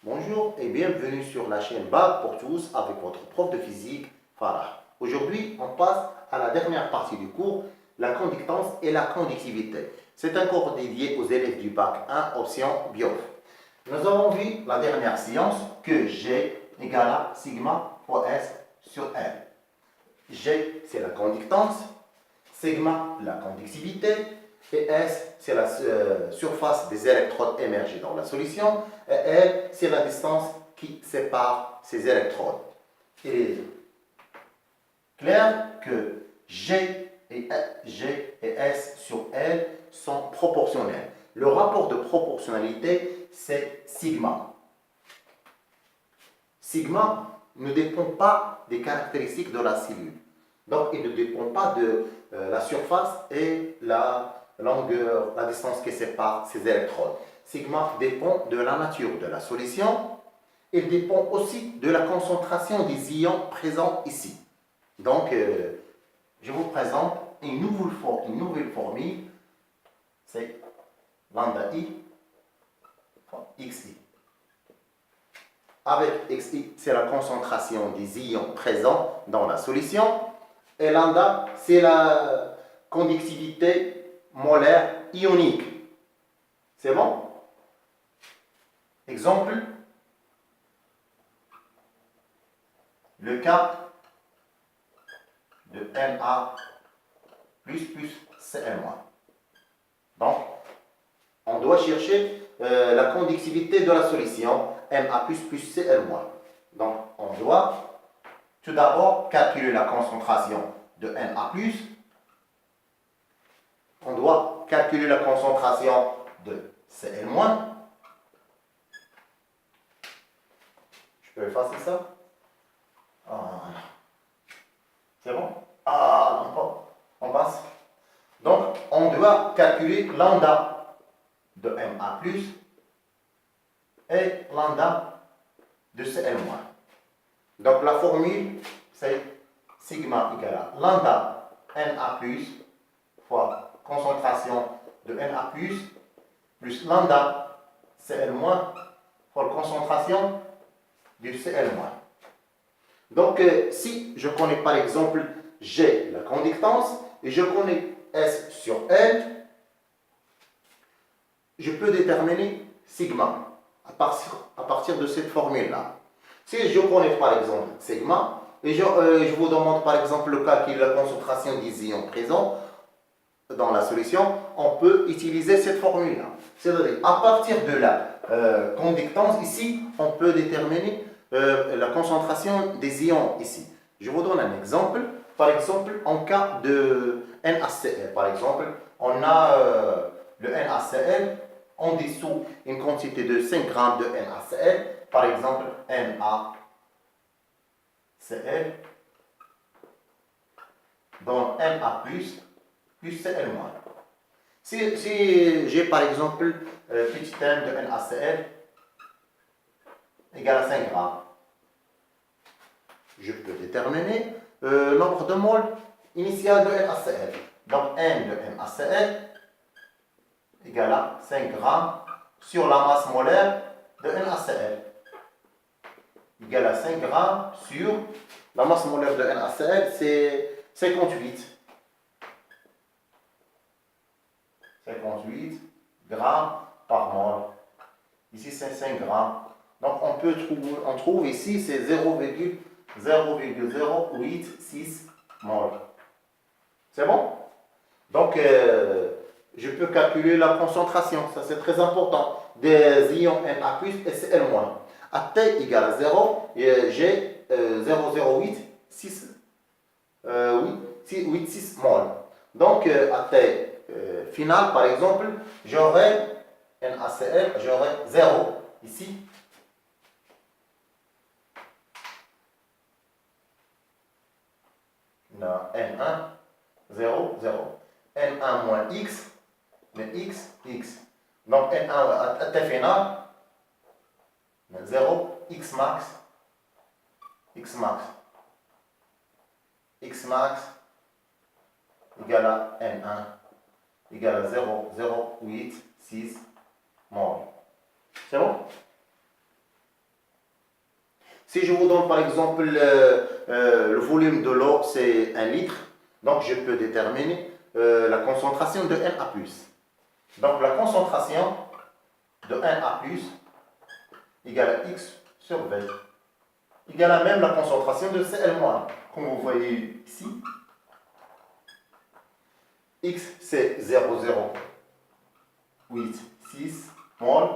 Bonjour et bienvenue sur la chaîne Bac pour tous avec votre prof de physique, Farah. Aujourd'hui, on passe à la dernière partie du cours, la conductance et la conductivité. C'est un cours dédié aux élèves du Bac 1, option bio. Nous avons vu la dernière séance que G égale à sigma fois S sur L. G, c'est la conductance, sigma, la conductivité, et S, c'est la surface des électrodes émergées dans la solution, et L, c'est la distance qui sépare ces électrodes. Il est clair que G et S sur L sont proportionnels. Le rapport de proportionnalité, c'est sigma. Sigma ne dépend pas des caractéristiques de la cellule. Donc, il ne dépend pas de la surface et la longueur, la distance qui sépare ces électrodes. Sigma dépend de la nature de la solution. Il dépend aussi de la concentration des ions présents ici. Donc, je vous présente une nouvelle formule. C'est lambda I fois xi. Avec xi, c'est la concentration des ions présents dans la solution. Et lambda, c'est la conductivité molaire ionique. C'est bon? Exemple, le cas de Na plus Cl-. Donc, on doit chercher la conductivité de la solution Na plus Cl-. Donc, on doit tout d'abord calculer la concentration de Na+. On doit calculer la concentration de Cl-. Je peux effacer ça? C'est bon? On passe. Donc, on doit calculer lambda de Na+, et lambda de Cl-. Donc, la formule, c'est sigma égale à lambda Na+, fois concentration de Na+, plus lambda Cl-, fois concentration du Cl-. Donc, si je connais par exemple G, la conductance, et je connais S sur L, je peux déterminer sigma à partir de cette formule-là. Si je connais par exemple sigma, et je vous demande par exemple le calcul de la concentration des ions présents dans la solution, on peut utiliser cette formule-là. C'est-à-dire, à partir de la conductance, ici, on peut déterminer la concentration des ions ici. Je vous donne un exemple. Par exemple, en cas de NaCl, par exemple, on a le NaCl, on dissout une quantité de 5 g de NaCl, par exemple NaCl, dans Na+, plus Cl-. Si j'ai par exemple petit m de NaCl égale à 5 g, je peux déterminer le nombre de moles initial de NaCl. Donc N de NaCl égale à 5 g sur la masse molaire de NaCl. Égale à 5 g sur la masse molaire de NaCl, c'est 58. 58 grammes par mol. Ici, c'est 5 grammes. Donc, on trouve ici, c'est 0,086 mol. C'est bon? Donc, je peux calculer la concentration. Ça, c'est très important. Des ions Na+, et Cl-. À T égale à 0, j'ai 0,086 mol. Donc, à T final, par exemple, j'aurai NaCl, j'aurai 0 ici. N1, 0, 0. N1 moins X, mais X, X. Donc N1 à T final, 0, X max, X max. X max égale à N1 égale à 0,086 mol. C'est bon? Si je vous donne par exemple le volume de l'eau, c'est 1 litre, donc je peux déterminer la concentration de Na+. Donc la concentration de Na+, égale à X sur V, égale à même la concentration de Cl-, comme vous voyez ici. X c'est 0,086 mol,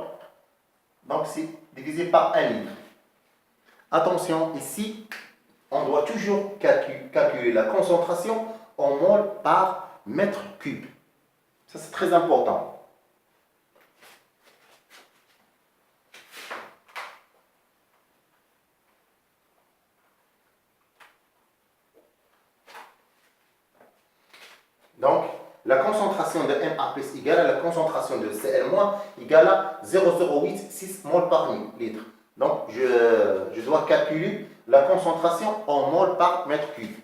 donc c'est divisé par 1 litre. Attention, ici, on doit toujours calculer la concentration en mol par mètre cube. Ça, c'est très important. Donc, la concentration de Na+ égale à la concentration de Cl- égale à 0,086 mol par litre. Donc, je dois calculer la concentration en mol par mètre cube.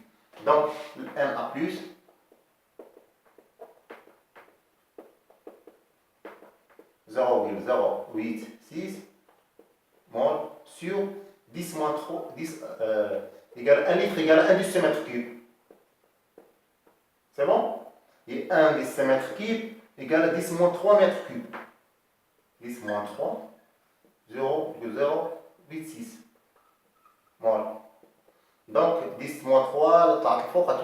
Donc, Na+, 0,086 mol sur 10 moins 3, 10, égale 1 litre égale à 1 décimètre cube. C'est bon? Et 1 décimètre cube égale à 10 moins 3 mètres cubes. 10 moins 3, 0,086 mol. Donc 10 moins 3, le fort a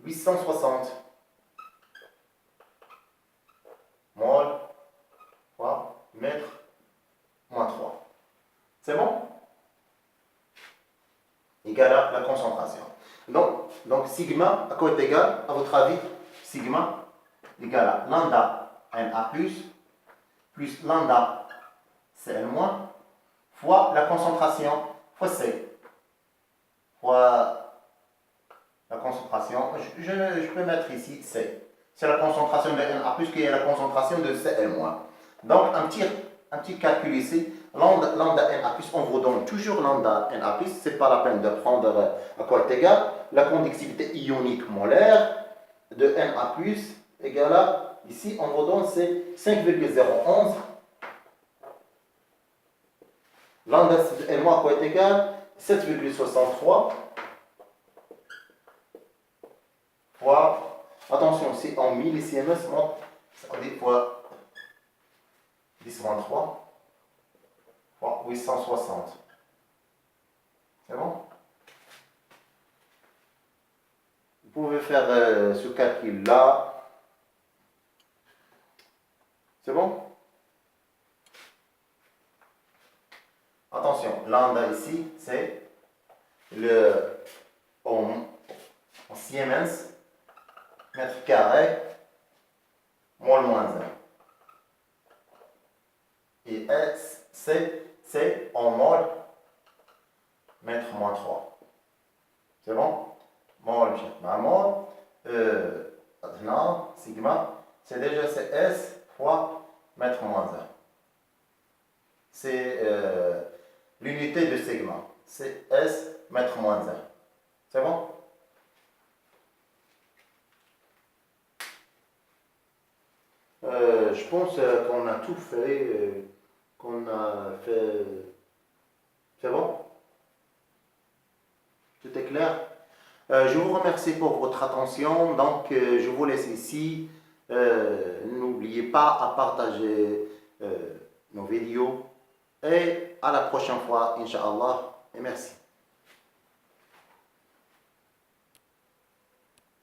860 mol fois mètre moins 3. C'est bon? Égal à la concentration. Donc sigma, à quoi est égal, à votre avis? Sigma égale à lambda Na+, plus lambda Cl- fois la concentration, fois C, fois la concentration, je peux mettre ici C. C'est la concentration de Na+, qui est la concentration de Cl-. Donc, un petit calcul ici, lambda Na+, on vous donne toujours lambda Na+, c'est pas la peine de prendre à quoi est égal, la conductivité ionique molaire de Na+, égale à, ici, on vous donne c'est 5,011. Lambda N- à quoi est égal 7,63 fois, attention, c'est en millisiemens, ça veut dire fois 10 moins 3 fois 860. C'est bon? Vous pouvez faire ce calcul-là. C'est bon? Attention, lambda ici, c'est le en Siemens, mètre carré, mol moins 1. Et S, c'est en mol, mètre moins 3. C'est bon? Mol, mol, maintenant, sigma, c'est déjà S fois mètre moins 1. C'est l'unité de sigma. C'est S mètre moins 1. C'est bon? Je pense qu'on a tout fait, qu'on a fait. C'est bon? Tout est clair? Je vous remercie pour votre attention. Donc, je vous laisse ici. N'oubliez pas à partager nos vidéos. Et à la prochaine fois, Inch'Allah. Et merci.